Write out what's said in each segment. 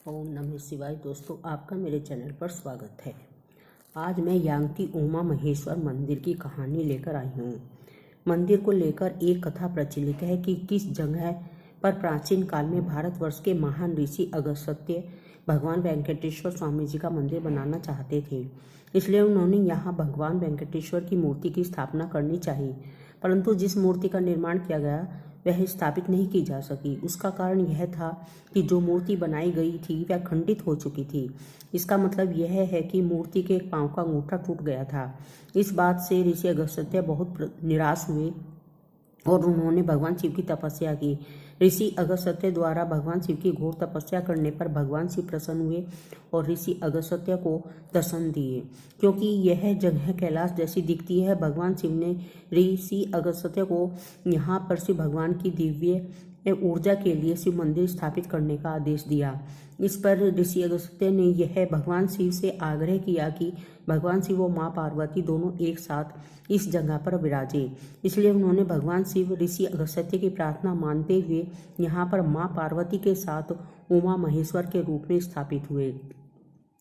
ओम नमः शिवाय। दोस्तों, आपका मेरे चैनल पर स्वागत है। आज मैं यांगती उमा महेश्वर मंदिर की कहानी लेकर आई हूँ। मंदिर को लेकर एक कथा प्रचलित है कि किस जगह पर प्राचीन काल में भारतवर्ष के महान ऋषि अगस्त्य भगवान वेंकटेश्वर स्वामी जी का मंदिर बनाना चाहते थे। इसलिए उन्होंने यहाँ भगवान वेंकटेश्वर की मूर्ति की स्थापना करनी चाहिए, परंतु जिस मूर्ति का निर्माण किया गया वह स्थापित नहीं की जा सकी। उसका कारण यह था कि जो मूर्ति बनाई गई थी वह खंडित हो चुकी थी। इसका मतलब यह है कि मूर्ति के एक पांव का अंगूठा टूट गया था। इस बात से ऋषि अगस्त्य बहुत निराश हुए और उन्होंने भगवान शिव की तपस्या की। ऋषि अगस्त्य द्वारा भगवान शिव की घोर तपस्या करने पर भगवान शिव प्रसन्न हुए और ऋषि अगस्त्य को दर्शन दिए। क्योंकि यह जगह कैलाश जैसी दिखती है, भगवान शिव ने ऋषि अगस्त्य को यहाँ पर शिव भगवान की दिव्य ऊर्जा के लिए शिव मंदिर स्थापित करने का आदेश दिया। इस पर ऋषि अगस्त्य ने यह भगवान शिव से आग्रह किया कि भगवान शिव और माँ पार्वती दोनों एक साथ इस जगह पर विराजे। इसलिए उन्होंने भगवान शिव ऋषि अगस्त्य की प्रार्थना मानते हुए यहाँ पर माँ पार्वती के साथ उमा महेश्वर के रूप में स्थापित हुए।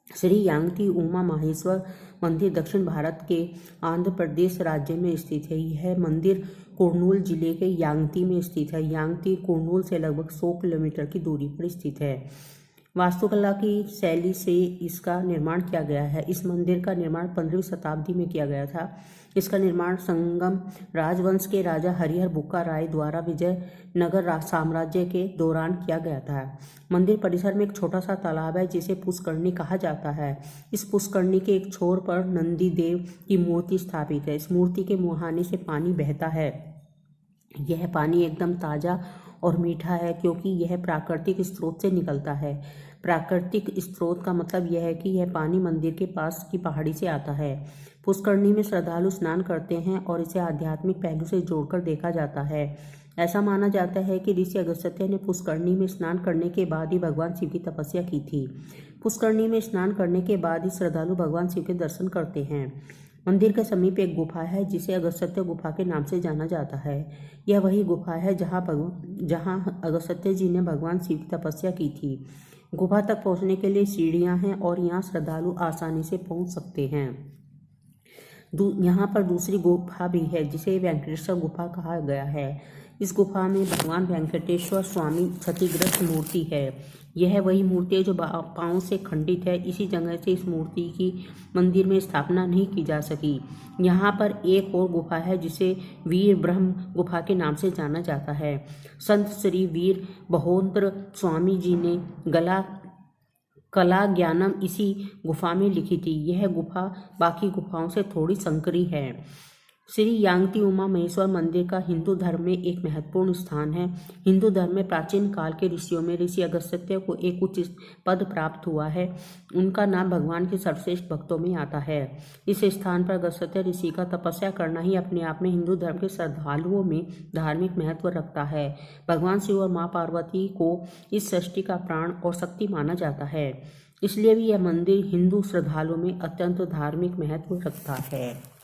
श्री यांगती उमा महेश्वर मंदिर दक्षिण भारत के आंध्र प्रदेश राज्य में स्थित है। यह मंदिर कुर्नूल जिले के यांगती में स्थित है। यांगती कुर्नूल से लगभग 100 किलोमीटर की दूरी पर स्थित है। वास्तुकला की शैली से इसका निर्माण किया गया है। इस मंदिर का निर्माण 15वीं शताब्दी में किया गया था। इसका निर्माण संगम राजवंश के राजा हरिहर बुक्का राय द्वारा विजयनगर साम्राज्य के दौरान किया गया था। मंदिर परिसर में एक छोटा सा तालाब है जिसे पुष्करणी कहा जाता है। इस पुष्करणी के एक छोर पर नंदी देव की मूर्ति स्थापित है। इस मूर्ति के मुहाने से पानी बहता है। यह पानी एकदम ताजा और मीठा है क्योंकि यह प्राकृतिक स्रोत से निकलता है। प्राकृतिक स्रोत का मतलब यह है कि यह पानी मंदिर के पास की पहाड़ी से आता है। पुष्करणी में श्रद्धालु स्नान करते हैं और इसे आध्यात्मिक पहलू से जोड़कर देखा जाता है। ऐसा माना जाता है कि ऋषि अगस्त्य ने पुष्करणी में स्नान करने के बाद ही भगवान शिव की तपस्या की थी। पुष्करणी में स्नान करने के बाद ही श्रद्धालु भगवान शिव के दर्शन करते हैं। मंदिर के समीप एक गुफा है जिसे अगस्त्य गुफा के नाम से जाना जाता है। यह वही गुफा है जहां अगस्त्य जी ने भगवान शिव की तपस्या की थी। गुफा तक पहुंचने के लिए सीढ़ियां हैं और यहां श्रद्धालु आसानी से पहुंच सकते हैं। यहाँ पर दूसरी गुफा भी है जिसे वेंकटेश्वर गुफा कहा गया है। इस गुफा में भगवान वेंकटेश्वर स्वामी क्षतिग्रस्त मूर्ति है। यह वही मूर्ति है जो पांव से खंडित है। इसी जगह से इस मूर्ति की मंदिर में स्थापना नहीं की जा सकी। यहाँ पर एक और गुफा है जिसे वीर ब्रह्म गुफा के नाम से जाना जाता है। संत श्री वीर बहोन्द्र स्वामी जी ने कला ज्ञानम इसी गुफा में लिखी थी। यह गुफा बाकी गुफाओं से थोड़ी संकरी है। श्री यांगती उमा महेश्वर मंदिर का हिंदू धर्म में एक महत्वपूर्ण स्थान है। हिंदू धर्म में प्राचीन काल के ऋषियों में ऋषि अगस्त्य को एक उच्च पद प्राप्त हुआ है। उनका नाम भगवान के सर्वश्रेष्ठ भक्तों में आता है। इस स्थान पर अगस्त्य ऋषि का तपस्या करना ही अपने आप में हिंदू धर्म के श्रद्धालुओं में धार्मिक महत्व रखता है। भगवान शिव और माँ पार्वती को इस सृष्टि का प्राण और शक्ति माना जाता है। इसलिए भी यह मंदिर हिंदू श्रद्धालुओं में अत्यंत धार्मिक महत्व रखता है।